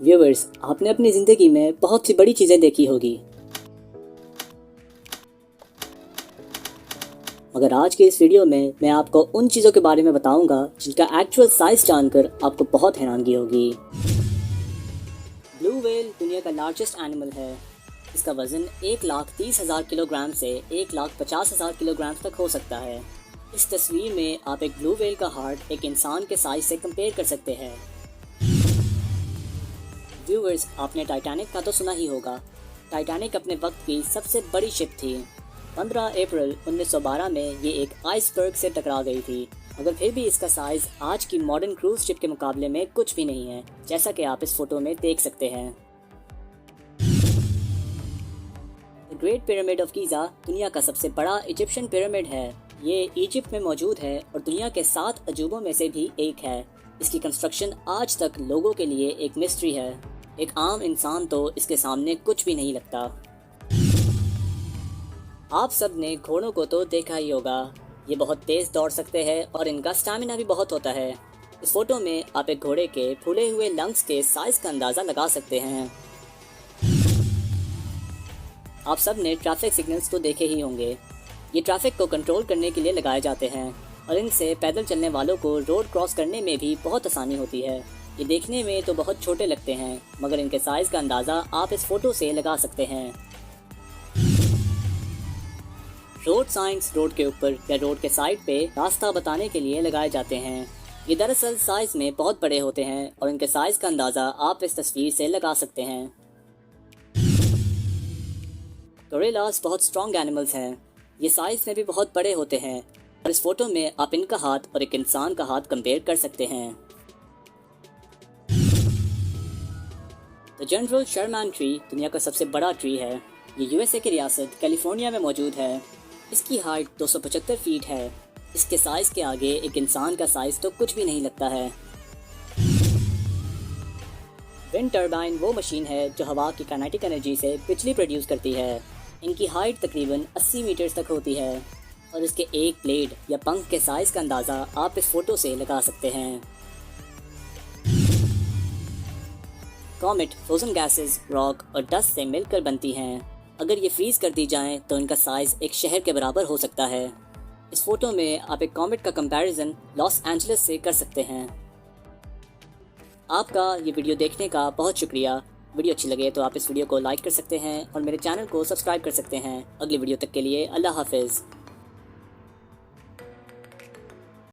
Viewers, आपने अपनी ज़िंदगी में बहुत सी बड़ी चीज़ें देखी होगी, मगर आज के इस वीडियो में मैं आपको उन चीज़ों के बारे में बताऊंगा जिनका एक्चुअल साइज़ जानकर आपको बहुत हैरानगी होगी। ब्लू व्हेल दुनिया का लार्जेस्ट एनिमल है। इसका वज़न 1,30,000 किलोग्राम से 1,50,000 किलोग्राम तक हो सकता है। इस तस्वीर में आप एक ब्लू व्हेल का हार्ट एक इंसान के साइज़ से कंपेयर कर सकते हैं। व्यूअर्स, आपने टाइटैनिक का तो सुना ही होगा। टाइटैनिक अपने वक्त की सबसे बड़ी शिप थी। 15 अप्रैल 1912 में ये एक आइसबर्ग से टकरा गई थी, मगर फिर भी इसका साइज़ आज की मॉडर्न क्रूज शिप के मुकाबले में कुछ भी नहीं है, जैसा कि आप इस फोटो में देख सकते हैं। The great pyramid of Giza दुनिया का सबसे बड़ा इजिप्शियन पिरामिड है। ये इजिप्ट में मौजूद है और दुनिया के 7 अजूबों में से भी एक है। इसकी कंस्ट्रक्शन आज तक लोगों के लिए एक मिस्ट्री है। एक आम इंसान तो इसके सामने कुछ भी नहीं लगता। आप सब ने घोड़ों को तो देखा ही होगा। ये बहुत तेज़ दौड़ सकते हैं और इनका स्टैमिना भी बहुत होता है। इस फोटो में आप एक घोड़े के फूले हुए लंग्स के साइज़ का अंदाज़ा लगा सकते हैं। आप सब ने ट्रैफिक सिग्नल्स तो देखे ही होंगे। ये ट्रैफिक को कंट्रोल करने के लिए लगाए जाते हैं और इनसे पैदल चलने वालों को रोड क्रॉस करने में भी बहुत आसानी होती है। ये देखने में तो बहुत छोटे लगते हैं, मगर इनके साइज़ का अंदाज़ा आप इस फोटो से लगा सकते हैं। रोड साइंस रोड के ऊपर या रोड के साइड पे रास्ता बताने के लिए लगाए जाते हैं। ये दरअसल साइज़ में बहुत बड़े होते हैं और इनके साइज़ का अंदाज़ा आप इस तस्वीर से लगा सकते हैं। गोरिल्लास बहुत स्ट्रॉन्ग एनिमल्स हैं। ये साइज़ में भी बहुत बड़े होते हैं और इस फोटो में आप इनका हाथ और एक इंसान का हाथ कंपेयर कर सकते हैं। द जनरल शर्मैन ट्री दुनिया का सबसे बड़ा ट्री है। ये यूएसए की रियासत कैलिफोर्निया में मौजूद है। इसकी हाइट 275 फीट है। इसके साइज़ के आगे एक इंसान का साइज़ तो कुछ भी नहीं लगता है। विंड टर्बाइन वो मशीन है जो हवा की काइनेटिक एनर्जी से बिजली प्रोड्यूस करती है। इनकी हाइट तकरीबन 80 मीटर्स तक होती है और इसके एक ब्लेड या पंख के साइज़ का अंदाज़ा आप इस फोटो से लगा सकते हैं। कॉमेट फ्रोजन गैसेस, रॉक और डस्ट से मिलकर बनती हैं। अगर ये फ्रीज कर दी जाएं तो इनका साइज़ एक शहर के बराबर हो सकता है। इस फोटो में आप एक कॉमेट का कंपैरिजन लॉस एंजलिस से कर सकते हैं। आपका ये वीडियो देखने का बहुत शुक्रिया। वीडियो अच्छी लगे तो आप इस वीडियो को लाइक कर सकते हैं और मेरे चैनल को सब्सक्राइब कर सकते हैं। अगली वीडियो तक के लिए अल्लाह हाफिज़।